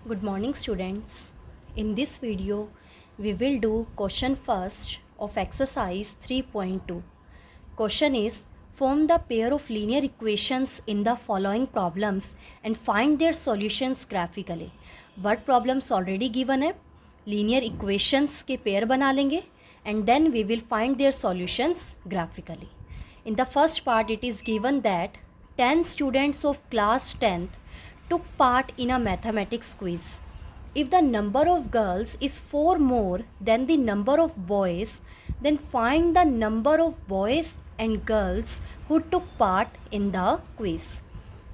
Good morning students. In this video we will do question first of exercise 3.2. Question is form the pair of linear equations in the following problems and find their solutions graphically. What problems already given है linear equations के pair बना लेंगे and then we will find their solutions graphically. In the first part it is given that 10 students of class 10th took part in a mathematics quiz. If the number of girls is 4 more than the number of boys, then find the number of boys and girls who took part in the quiz.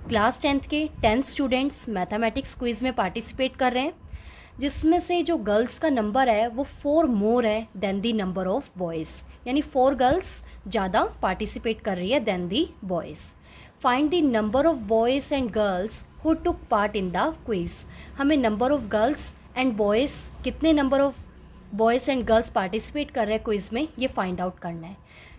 Class 10th के 10 students mathematics quiz में participate कर रहे हैं जिसमें से जो girls का number है वो 4 मोर है than the number of boys, यानी 4 गर्ल्स ज़्यादा पार्टिसिपेट कर रही है than the boys. Find the number of boys and girls who took part in the quiz. हमें number of girls and boys, कितने number of boys and girls participate कर रहे हैं क्विज़ में, ये फाइंड आउट करना है.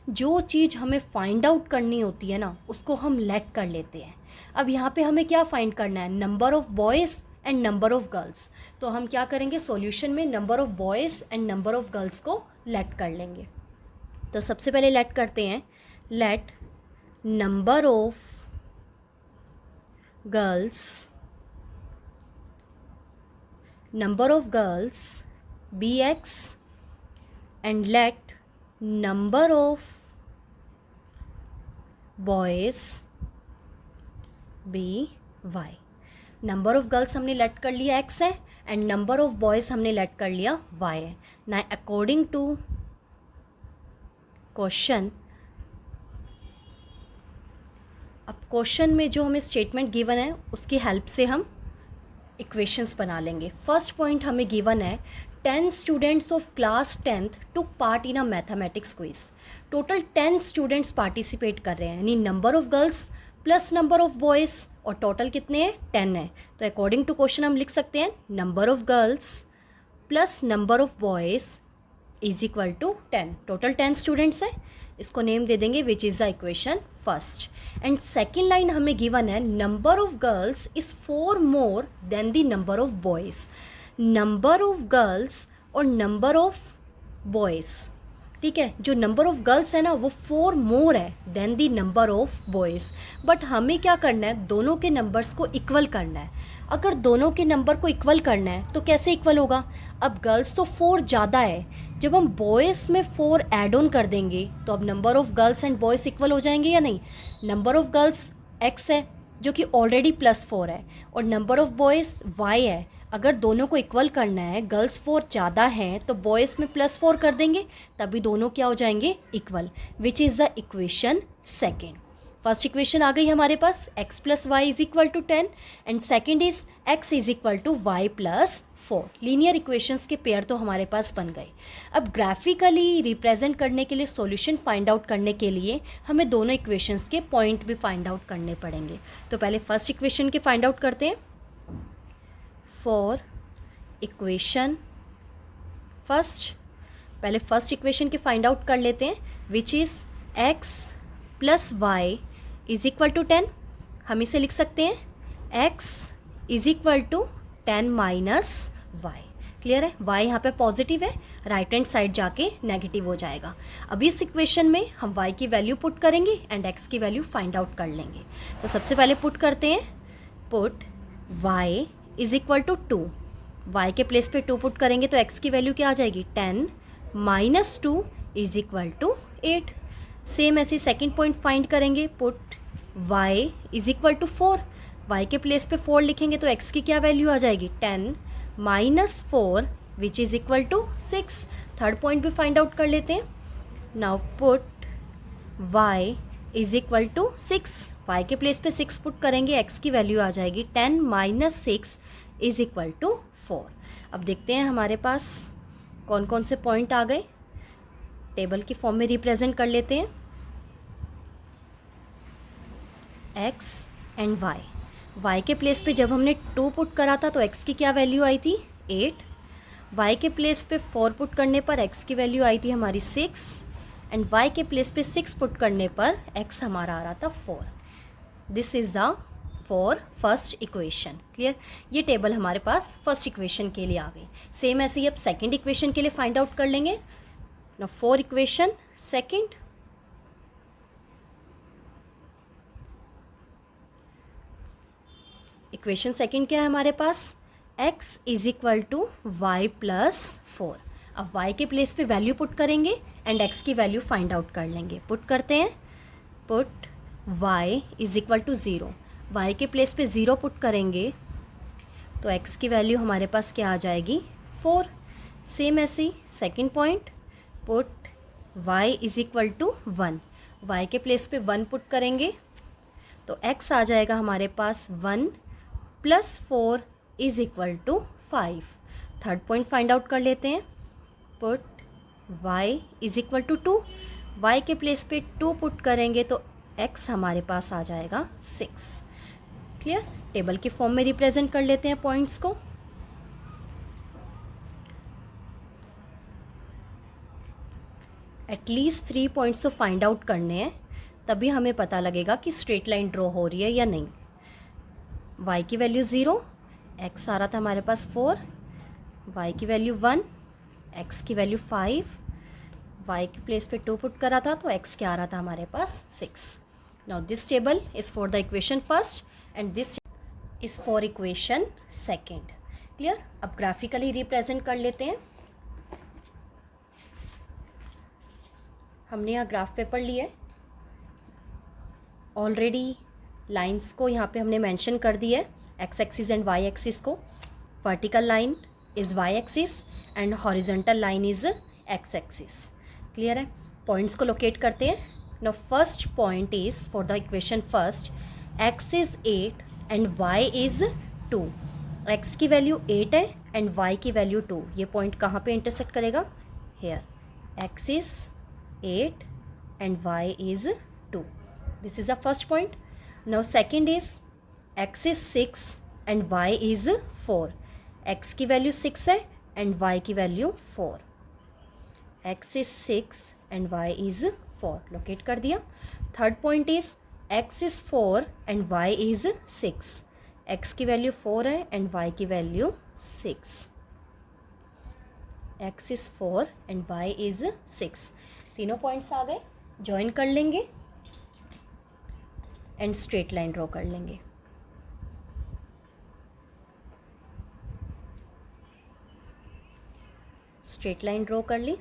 जो चीज़ हमें फाइंड आउट करनी होती है ना उसको हम लेट कर लेते हैं. अब यहाँ पे हमें क्या फाइंड करना है, number of boys and number of girls. तो हम क्या करेंगे, सॉल्यूशन में number of boys and number of girls को लेट कर लेंगे. तो सबसे पहले लेट करते हैं, let number of girls be x and let number of boys be y. Number of girls हमने लेट कर लिया x है एंड नंबर ऑफ बॉयज़ हमने लेट कर लिया y है. ना अकॉर्डिंग टू क्वेश्चन, अब क्वेश्चन में जो हमें स्टेटमेंट गिवन है उसकी हेल्प से हम इक्वेशंस बना लेंगे. फर्स्ट पॉइंट हमें गिवन है 10 students of class 10th took part in a mathematics quiz. Total 10 students participate कर रहे हैं, यानी number of girls plus number of boys, और टोटल कितने हैं, 10 है. तो अकॉर्डिंग टू क्वेश्चन हम लिख सकते हैं number of girls plus number of boys is equal to 10. Total 10 students है, इसको नेम दे देंगे which is the equation first. And second line हमें गिवन है number of girls is 4 more than the number of boys. Number of girls और number of boys, ठीक है, जो नंबर ऑफ गर्ल्स है ना वो 4 मोर है than the number of boys. But हमें क्या करना है, दोनों के नंबर्स को इक्वल करना है. अगर दोनों के नंबर को इक्वल करना है तो कैसे इक्वल होगा, अब गर्ल्स तो 4 ज़्यादा है, जब हम बॉयज़ में 4 ऐड ऑन कर देंगे तो अब number of girls and boys equal हो जाएंगे या नहीं. नंबर ऑफ गर्ल्स x है जो कि ऑलरेडी +4 है और नंबर ऑफ बॉयज़ y है. अगर दोनों को इक्वल करना है, गर्ल्स 4 ज़्यादा हैं तो बॉयज़ में +4 कर देंगे, तभी दोनों क्या हो जाएंगे, equal, which is the equation second. First equation आ गई हमारे पास x + y is equal to 10 and second is x is equal to y + 4. Linear equations के पेयर तो हमारे पास बन गए. अब ग्राफिकली रिप्रेजेंट करने के लिए, सॉल्यूशन फाइंड आउट करने के लिए हमें दोनों इक्वेशंस के पॉइंट भी फाइंड आउट करने पड़ेंगे. तो पहले फर्स्ट इक्वेशन के फाइंड आउट करते हैं. फॉर इक्वेशन फर्स्ट, पहले फर्स्ट इक्वेशन के फाइंड आउट कर लेते हैं, which is x + y is equal to 10. हम इसे लिख सकते हैं x is equal to 10 minus y. Clear है, y यहाँ पे पॉजिटिव है, राइट हैंड साइड जाके नेगेटिव हो जाएगा. अब इस इक्वेशन में हम y की वैल्यू पुट करेंगे एंड x की वैल्यू फाइंड आउट कर लेंगे. तो सबसे पहले पुट करते हैं, put y is equal to 2. y के प्लेस पे 2 पुट करेंगे तो x की वैल्यू क्या आ जाएगी, 10 minus 2 is equal to 8. Same ऐसे सेकेंड पॉइंट फाइंड करेंगे, put y is equal to 4. y के प्लेस पे 4 लिखेंगे तो x की क्या वैल्यू आ जाएगी, 10 minus 4 which is equal to 6. Third point भी फाइंड आउट कर लेते हैं. Now put y is equal to 6. y के प्लेस पे 6 पुट करेंगे, x की वैल्यू आ जाएगी 10 माइनस 6 इज इक्वल टू 4. अब देखते हैं हमारे पास कौन कौन से पॉइंट आ गए. टेबल की फॉर्म में रिप्रेजेंट कर लेते हैं, x एंड y. y के प्लेस पे जब हमने 2 पुट करा था तो x की क्या वैल्यू आई थी, 8. y के प्लेस पे 4 पुट करने पर x की वैल्यू आई थी हमारी 6 एंड y के प्लेस पे 6 पुट करने पर x हमारा आ रहा था 4. This is the for first equation. Clear, ये टेबल हमारे पास फर्स्ट इक्वेशन के लिए आ गई। सेम ऐसे ही अब सेकंड इक्वेशन के लिए फाइंड आउट कर लेंगे ना। For equation second, equation second क्या है हमारे पास, x is equal to y plus 4। अब y के प्लेस पे वैल्यू पुट करेंगे एंड x की वैल्यू फाइंड आउट कर लेंगे। पुट करते हैं, put y is equal to 0, y के प्लेस पे 0 पुट करेंगे तो x की वैल्यू हमारे पास क्या आ जाएगी, 4। सेम ऐसे ही second point, put y is equal to 1, y के प्लेस पे 1 पुट करेंगे तो x आ जाएगा हमारे पास 1 plus 4 is equal to 5। Third point find out कर लेते हैं, put y is equal to 2, y के प्लेस पे 2 पुट करेंगे तो x हमारे पास आ जाएगा 6। क्लियर, टेबल के फॉर्म में रिप्रेजेंट कर लेते हैं पॉइंट्स को। एटलीस्ट 3 पॉइंट्स तो फाइंड आउट करने हैं, तभी हमें पता लगेगा कि स्ट्रेट लाइन ड्रॉ हो रही है या नहीं। y की वैल्यू 0, x आ रहा था हमारे पास 4, y की वैल्यू 1, x की वैल्यू 5, y के प्लेस पे 2 पुट करा था तो x क्या आ रहा था हमारे पास 6। Now this table is for the equation first and this is for equation second. Clear, अब ग्राफिकली रिप्रेजेंट कर लेते हैं। हमने यहाँ ग्राफ पेपर लिए, ऑलरेडी लाइंस को यहाँ पे हमने मेंशन कर दिया है, X axis and Y axis को। Vertical line is Y axis and horizontal line is X axis. Clear है, पॉइंट्स को लोकेट करते हैं। Now first point is for the equation first, x is 8 and y is 2। X की value 8 है and Y की value 2। ये point कहाँ पे इंटरसेक्ट करेगा, here, x is 8 and y is 2. This is the first point. Now second is x is 6 and y is 4. x की value 6 है and y की value 4. x is 6 and y is 4. Locate कर दिया। Third point is x is 4 and y is 6. x की value 4 है and y की value 6. x is 4 and y is 6. तीनों points आ गए, ज्वाइन कर लेंगे एंड स्ट्रेट लाइन ड्रॉ कर लेंगे। स्ट्रेट लाइन ड्रॉ कर ली।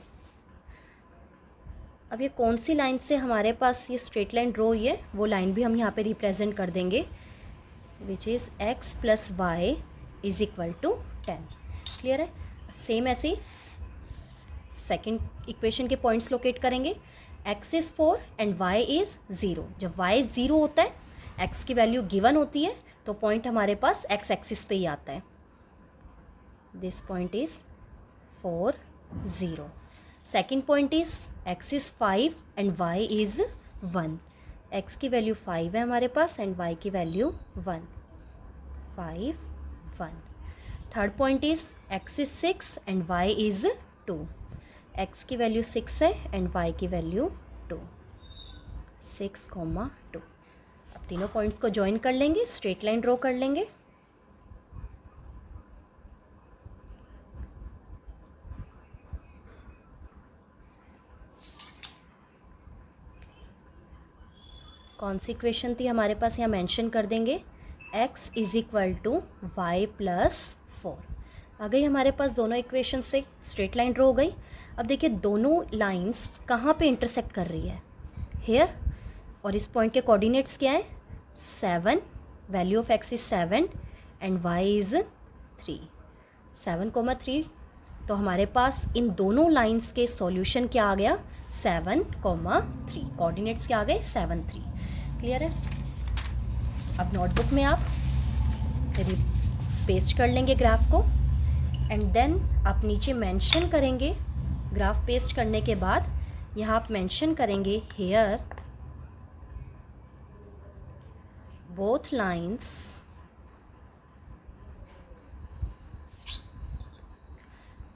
अब ये कौन सी लाइन से हमारे पास ये स्ट्रेट लाइन ड्रॉ हुई है, वो लाइन भी हम यहाँ पे रिप्रेजेंट कर देंगे, which is x plus y is equal to 10। Clear है, सेम ऐसे ही सेकेंड इक्वेशन के पॉइंट्स लोकेट करेंगे। x is 4 and y is 0। जब y 0 होता है, x की वैल्यू गिवन होती है, तो पॉइंट हमारे पास x एक्सिस पे ही आता है। This point is 4 0। Second point is x is 5 and y is 1। x की वैल्यू 5 है हमारे पास एंड y की value 1, 5 1। Third point is x is 6 and y is 2। x की वैल्यू 6 है एंड y की वैल्यू 2, 6, 2। अब तीनों पॉइंट्स को ज्वाइन कर लेंगे, स्ट्रेट लाइन ड्रॉ कर लेंगे। कौन सी इक्वेशन थी हमारे पास, यहाँ मेंशन कर देंगे, x is equal to y plus 4। आ गई हमारे पास दोनों इक्वेशन से स्ट्रेट लाइन ड्रॉ हो गई। अब देखिए दोनों लाइंस कहाँ पे इंटरसेक्ट कर रही है, हेयर, और इस पॉइंट के कोऑर्डिनेट्स क्या है, 7, value of x is 7 and y is 3, 7, 3। तो हमारे पास इन दोनों लाइंस के सॉल्यूशन क्या आ गया, 7, 3। कोऑर्डिनेट्स क्या आ गए, 7, 3। क्लियर है, अब नोटबुक में आप पेस्ट कर लेंगे ग्राफ को एंड देन आप नीचे मेंशन करेंगे। ग्राफ पेस्ट करने के बाद यहाँ आप मेंशन करेंगे, here both lines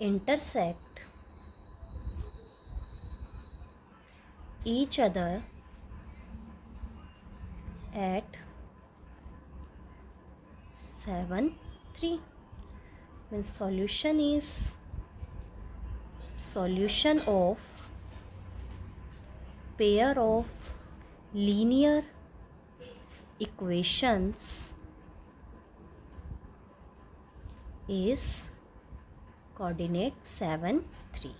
intersect each other at 7 3 means solution is solution of pair of linear equations is coordinate 7 3।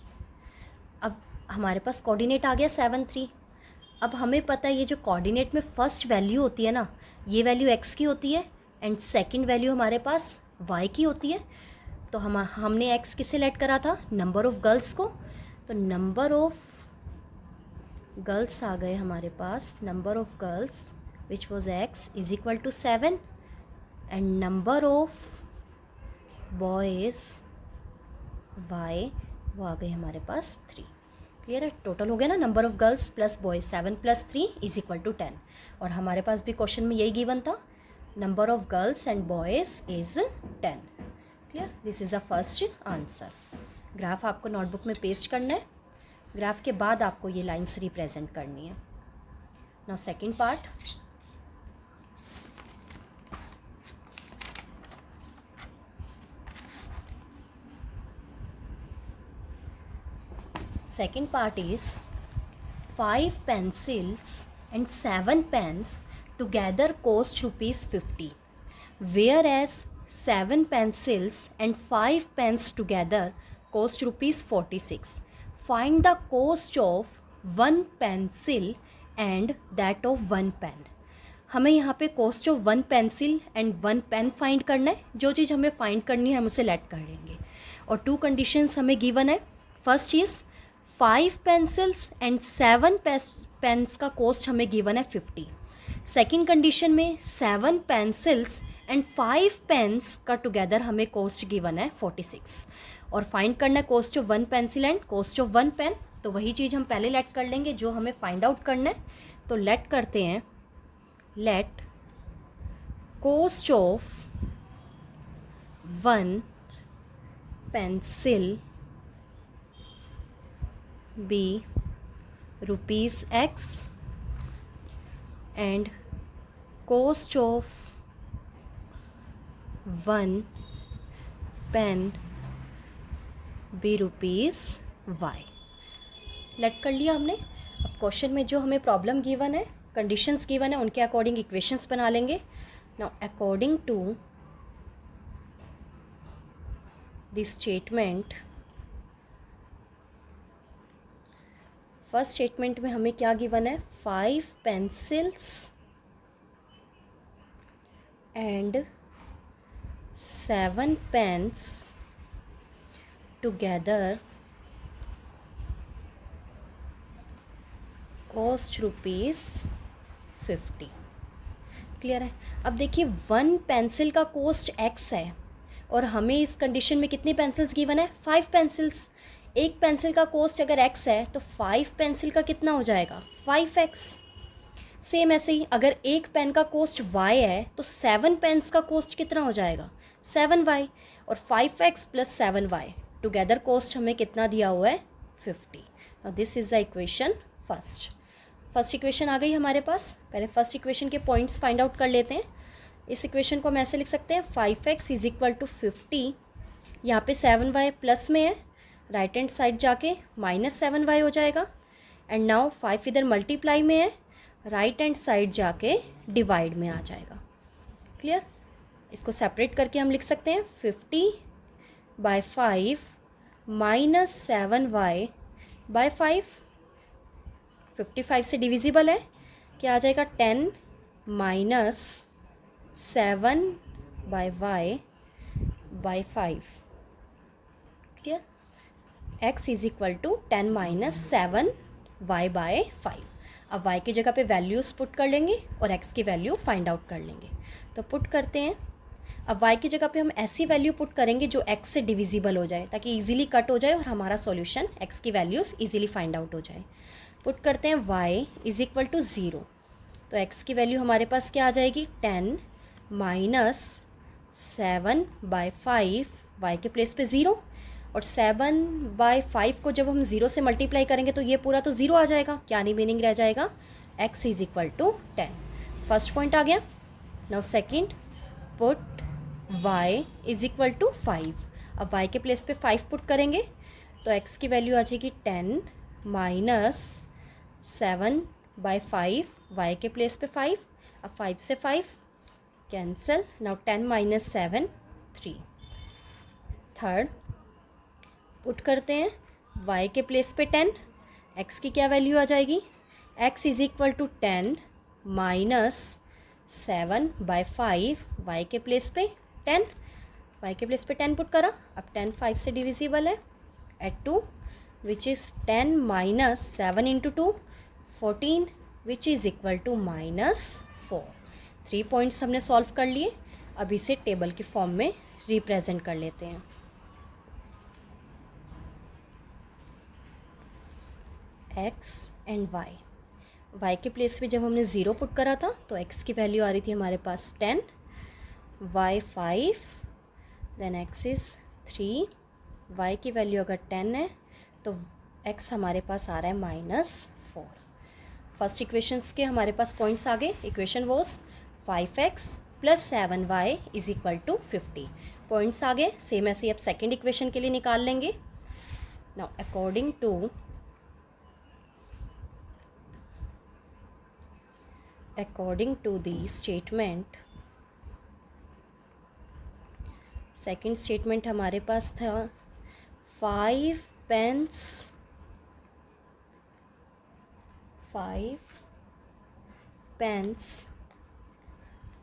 अब हमारे पास कोऑर्डिनेट आ गया 7 3। अब हमें पता है ये जो कोऑर्डिनेट में फर्स्ट वैल्यू होती है ना, ये वैल्यू x की होती है एंड सेकंड वैल्यू हमारे पास y की होती है। तो हमने x किसे लेट करा था, नंबर ऑफ़ गर्ल्स को। तो नंबर ऑफ़ गर्ल्स आ गए हमारे पास, number of girls which was x is equal to 7 and number of boys y वो आ गए हमारे पास 3। क्लियर है, टोटल हो गया ना, number of girls plus boys 7 + 3 is equal to 10। और हमारे पास भी क्वेश्चन में यही गिवन था, number of girls and boys is 10। Clear, this is the first answer. Graph आपको नोटबुक में पेस्ट करना है। ग्राफ के बाद आपको ये लाइन्स रिप्रेजेंट करनी है। Now second part, second part is 5 pencils and 7 pens together cost ₹50, whereas 7 pencils and 5 pens together cost ₹46. Find the cost of 1 pencil and that of 1 pen. हमें यहाँ पे cost of 1 pencil and 1 pen find करना है। जो चीज़ हमें find करनी है हम उसे लेट कर लेंगे। और 2 कंडीशंस हमें गिवन है। फर्स्ट चीज़ 5 पेंसिल्स एंड 7 पेन्स का कॉस्ट हमें गिवन है 50। सेकेंड कंडीशन में 7 पेंसिल्स एंड 5 पेन्स का टुगेदर हमें कॉस्ट गिवन है 46। और फाइंड करना है cost of 1 pencil and cost of 1 pen. तो वही चीज़ हम पहले लेट कर लेंगे जो हमें फाइंड आउट करना है। तो लेट करते हैं, late cost of 1 pencil be ₹X and cost of 1 pen be ₹Y। Let कर लिया हमने। अब क्वेश्चन में जो हमें प्रॉब्लम गिवन है, कंडीशंस गिवन है, उनके अकॉर्डिंग इक्वेशंस बना लेंगे। Now according to this statement, first statement में हमें क्या गिवन है, 5 pencils and 7 pens together cost ₹50। Clear है। अब देखिए 1 पेंसिल का कॉस्ट x है और हमें इस कंडीशन में कितनी पेंसिल्स गिवन है, 5 पेंसिल्स। एक पेंसिल का कॉस्ट अगर x है तो 5 पेंसिल का कितना हो जाएगा, 5x। सेम ऐसे ही अगर एक पेन का कॉस्ट y है तो 7 पेन्स का कॉस्ट कितना हो जाएगा, 7y। और 5x + 7y टुगेदर कॉस्ट हमें कितना दिया हुआ है, 50। Now this is the equation first. First equation आ गई हमारे पास। पहले फर्स्ट इक्वेशन के पॉइंट्स फाइंड आउट कर लेते हैं। इस इक्वेशन को हम ऐसे लिख सकते हैं, 5x = 50। यहाँ पे 7y प्लस में है, राइट हैंड साइड जाके -7y हो जाएगा। एंड नाउ 5 इधर मल्टीप्लाई में है, राइट हैंड साइड जाके डिवाइड में आ जाएगा। क्लियर, इसको सेपरेट करके हम लिख सकते हैं 50/5 -7y/5। 55 से डिविजिबल है, क्या आ जाएगा, 10 - 7/y/5। Clear, x = 10 - 7y/5। अब y की जगह पे वैल्यूज़ पुट कर लेंगे और x की वैल्यू फाइंड आउट कर लेंगे। तो पुट करते हैं। अब y की जगह पे हम ऐसी वैल्यू पुट करेंगे जो x से डिविजिबल हो जाए ताकि इजीली कट हो जाए और हमारा सॉल्यूशन x की वैल्यूज़ इजीली फाइंड आउट हो जाए। पुट करते हैं y = 0। तो x की वैल्यू हमारे पास क्या आ जाएगी, 10 - 7/5, y के प्लेस पे 0। और 7/5 को जब हम 0 से मल्टीप्लाई करेंगे तो ये पूरा तो 0 आ जाएगा, क्या नहीं मीनिंग रह जाएगा, x = 10। फर्स्ट पॉइंट आ गया। Now second, put y is equal to 5। अब y के प्लेस पे 5 पुट करेंगे तो x की वैल्यू आ जाएगी 10 माइनस 7/5, y के प्लेस पे 5। अब 5 से 5 cancel, now 10 minus 7 3। Third put करते हैं y के प्लेस पे 10, x की क्या वैल्यू आ जाएगी, x is equal to 10 minus 7/5, y के प्लेस पे 10, y के प्लेस पे 10 पुट करा। अब 10 5 से डिविजिबल है at 2 which is 10 minus 7 into 2 14 which is equal to -4। 3 points हमने सॉल्व कर लिए। अब इसे टेबल की फॉर्म में रिप्रेजेंट कर लेते हैं। x एंड y के प्लेस पे जब हमने 0 पुट करा था तो x की वैल्यू आ रही थी हमारे पास 10, y 5, then x is 3, y की वैल्यू अगर 10 है तो x हमारे पास आ रहा है -4। फर्स्ट इक्वेशंस के हमारे पास पॉइंट्स आ गए। Equation was 5x plus 7y is equal to 50। Points आ गए। सेम ऐसे ही अब सेकेंड इक्वेशन के लिए निकाल लेंगे। Now according to the statement, second statement हमारे पास था 5 pens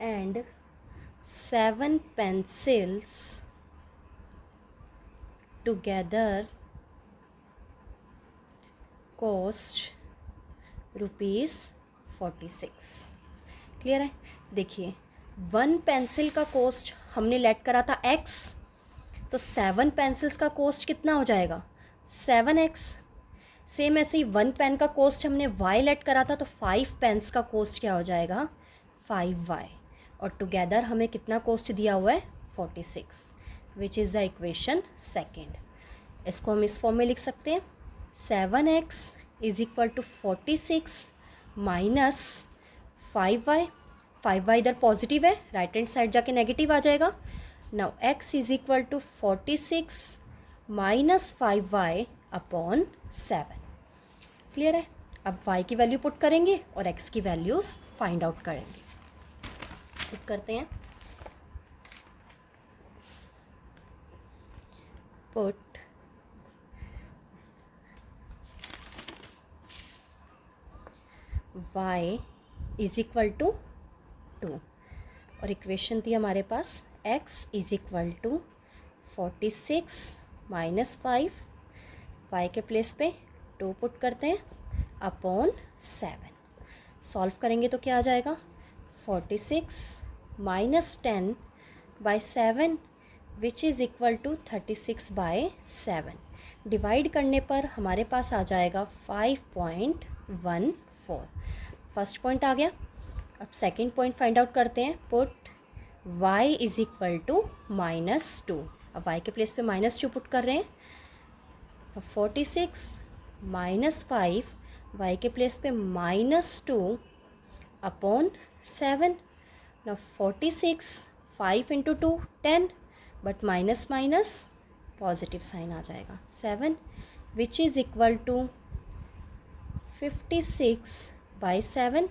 and 7 pencils together cost ₹46। Clear है। देखिए 1 पेंसिल का कॉस्ट हमने लेट करा था x, तो 7 पेंसिल्स का कॉस्ट कितना हो जाएगा 7x। सेम ऐसे ही 1 पेन का कॉस्ट हमने y लेट करा था तो 5 पेन्स का कॉस्ट क्या हो जाएगा 5y, और टुगेदर हमें कितना कॉस्ट दिया हुआ है 46, विच इज़ द इक्वेशन सेकेंड। इसको हम इस फॉर्म में लिख सकते हैं 7x is equal to 46 minus 5y। 5y इधर पॉजिटिव है, राइट हैंड साइड जाके नेगेटिव आ जाएगा। Now x is equal to 46 minus 5y upon 7। क्लियर है। अब y की वैल्यू पुट करेंगे और x की वैल्यूज़ फाइंड आउट करेंगे। पुट करते हैं, put y is equal to 2 और इक्वेशन थी हमारे पास x is equal to 46 minus 5, y के प्लेस पे 2 पुट करते हैं अपॉन 7। सॉल्व करेंगे तो क्या आ जाएगा 46 minus 10/7 which is equal to 36/7। Divide करने पर हमारे पास आ जाएगा 5.14। फर्स्ट पॉइंट आ गया। अब सेकंड पॉइंट फाइंड आउट करते हैं। Put y is equal to -2। अब y के प्लेस पे -2 पुट कर रहे हैं तो 46 माइनस 5, y के प्लेस पे -2 अपॉन 7। ना 46 5 into 2 10, but minus minus positive sign आ जाएगा 7 which is equal to 56/7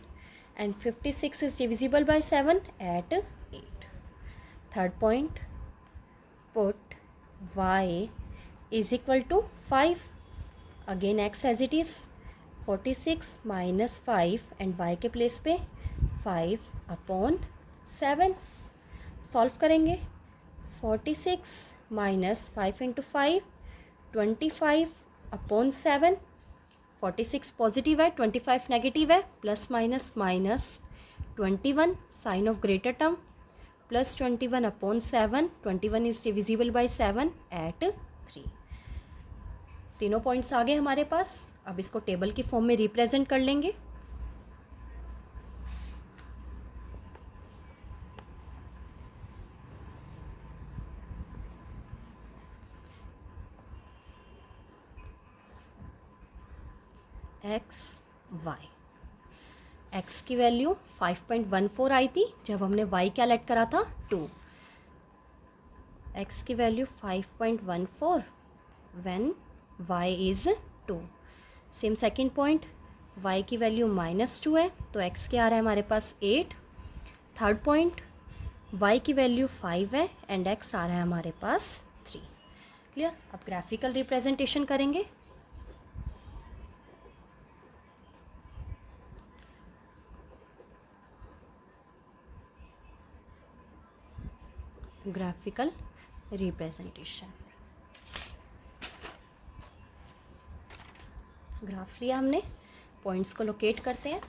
and 56 is divisible by 7 at 8. Third point, put y is equal to 5. Again x as it is 46 minus 5 and y के place पे 5 upon 7। Solve करेंगे 46 minus 5 into 5 25 upon 7। 46 positive है, 25 negative है, plus minus minus 21 sign of greater term plus 21 upon 7। 21 is divisible by 7 at 3। तीनों points आ गए हमारे पास। अब इसको टेबल की फॉर्म में रिप्रेजेंट कर लेंगे। y x की वैल्यू 5.14 आई थी जब हमने y क्या लेट करा था 2। x की value 5.14 when y is 2। Same second point, y की वैल्यू -2 है तो x क्या आ रहा है हमारे पास 8। थर्ड पॉइंट, y की वैल्यू 5 है एंड x आ रहा है हमारे पास 3। क्लियर। अब ग्राफिकल रिप्रेजेंटेशन करेंगे। ग्राफिकल रिप्रेजेंटेशन, ग्राफ लिया हमने, पॉइंट्स को लोकेट करते हैं।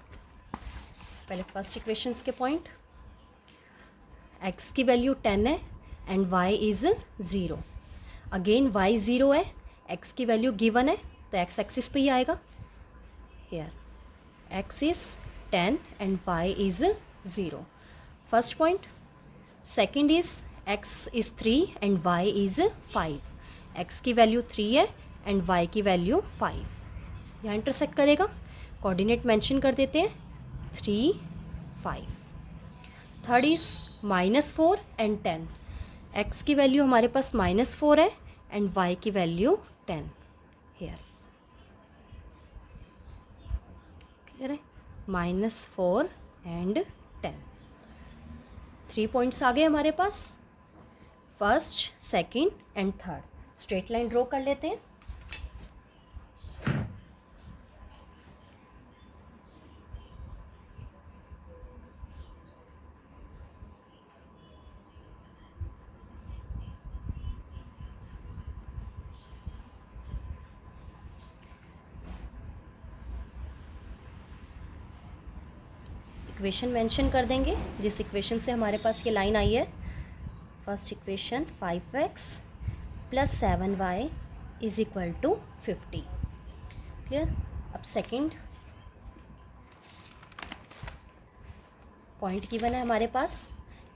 पहले फर्स्ट इक्वेशंस के पॉइंट, x की वैल्यू 10 है and y is 0। Again y 0 है, x की वैल्यू गिवन है तो x एक्सिस पे ही आएगा। Here x is 10 and y is 0, first point. Second is x is 3 and y is 5। x की वैल्यू 3 है एंड y की वैल्यू 5, यहाँ इंटरसेक्ट करेगा। कोऑर्डिनेट मेंशन कर देते हैं 3, 5। Third is -4 and 10। x की वैल्यू हमारे पास -4 है एंड y की वैल्यू 10। हेयर क्लियर है, -4 एंड 10। 3 पॉइंट्स आ गए हमारे पास, first, second and third. Straight line draw कर लेते हैं। इक्वेशन मेंशन कर देंगे जिस इक्वेशन से हमारे पास ये लाइन आई है। First equation 5x + 7y = 50। Clear. अब सेकंड पॉइंट गिवन है हमारे पास,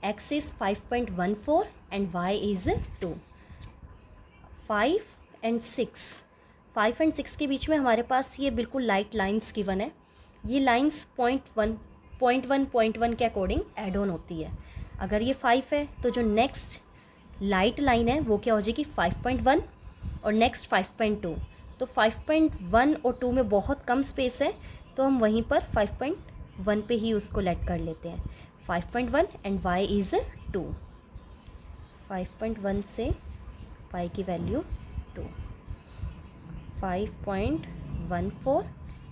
x is 5.14 and y is 2। 5 and 6 के बीच में हमारे पास ये बिल्कुल लाइट लाइंस गिवन है। ये लाइंस पॉइंट वन के अकॉर्डिंग एड ऑन होती है। अगर ये 5 है तो जो नेक्स्ट लाइट लाइन है वो क्या हो जाएगी 5.1 और नेक्स्ट 5.2। तो 5.1 और 2 में बहुत कम स्पेस है तो हम वहीं पर 5.1 पे ही उसको लेट कर लेते हैं। 5.1 एंड y इज़ 2। 5.1 से y की value 2। 5.14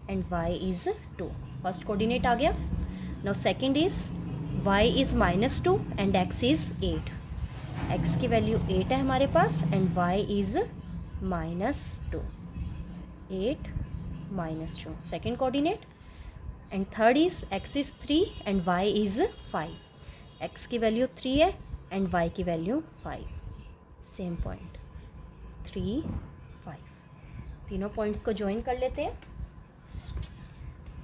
and y is 2। First coordinate आ गया। Now second is y is -2 and x is 8। x की वैल्यू 8 है हमारे पास and y is -2। 8 -2 second coordinate. And third is x is 3 and y is 5। x की value 3 है and y की value 5। Same point 3, 5। तीनों पॉइंट्स को join कर लेते हैं,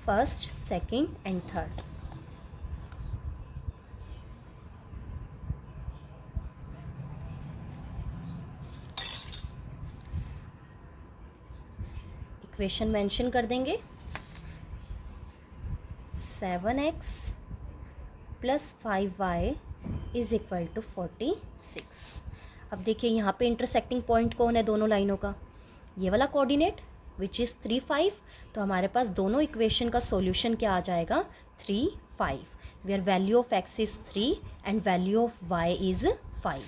first, second and third. Equation mention कर देंगे 7x + 5y = 46। अब देखिए यहाँ पे इंटरसेक्टिंग पॉइंट कौन है दोनों लाइनों का, ये वाला कोऑर्डिनेट विच इज़ 3, 5। तो हमारे पास दोनों इक्वेशन का सॉल्यूशन क्या आ जाएगा 3, 5, where value of x is 3 and value of y is 5।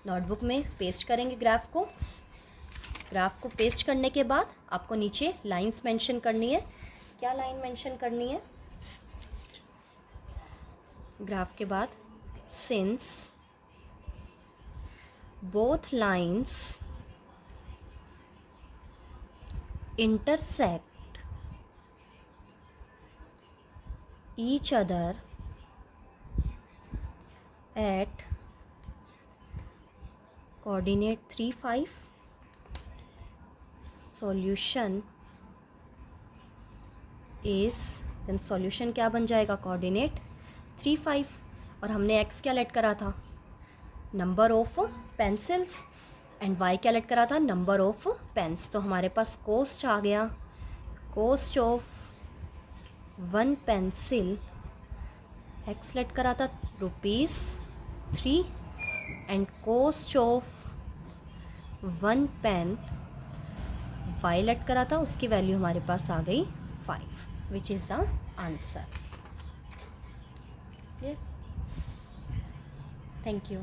Notebook में पेस्ट करेंगे ग्राफ को। ग्राफ को पेस्ट करने के बाद आपको नीचे लाइंस मेंशन करनी है। क्या लाइन मेंशन करनी है ग्राफ के बाद, since both lines intersect each other at coordinate 3, 5, solution is, then solution क्या बन जाएगा कोऑर्डिनेट 3, 5। और हमने x क्या लेट करा था number of pencils and y क्या लेट करा था नंबर ऑफ पेन्स। तो हमारे पास कॉस्ट आ गया, cost of 1 pencil x let करा था ₹3 and cost of 1 pen y let करा था, उसकी वैल्यू हमारे पास आ गई 5, which is the answer. Thank you.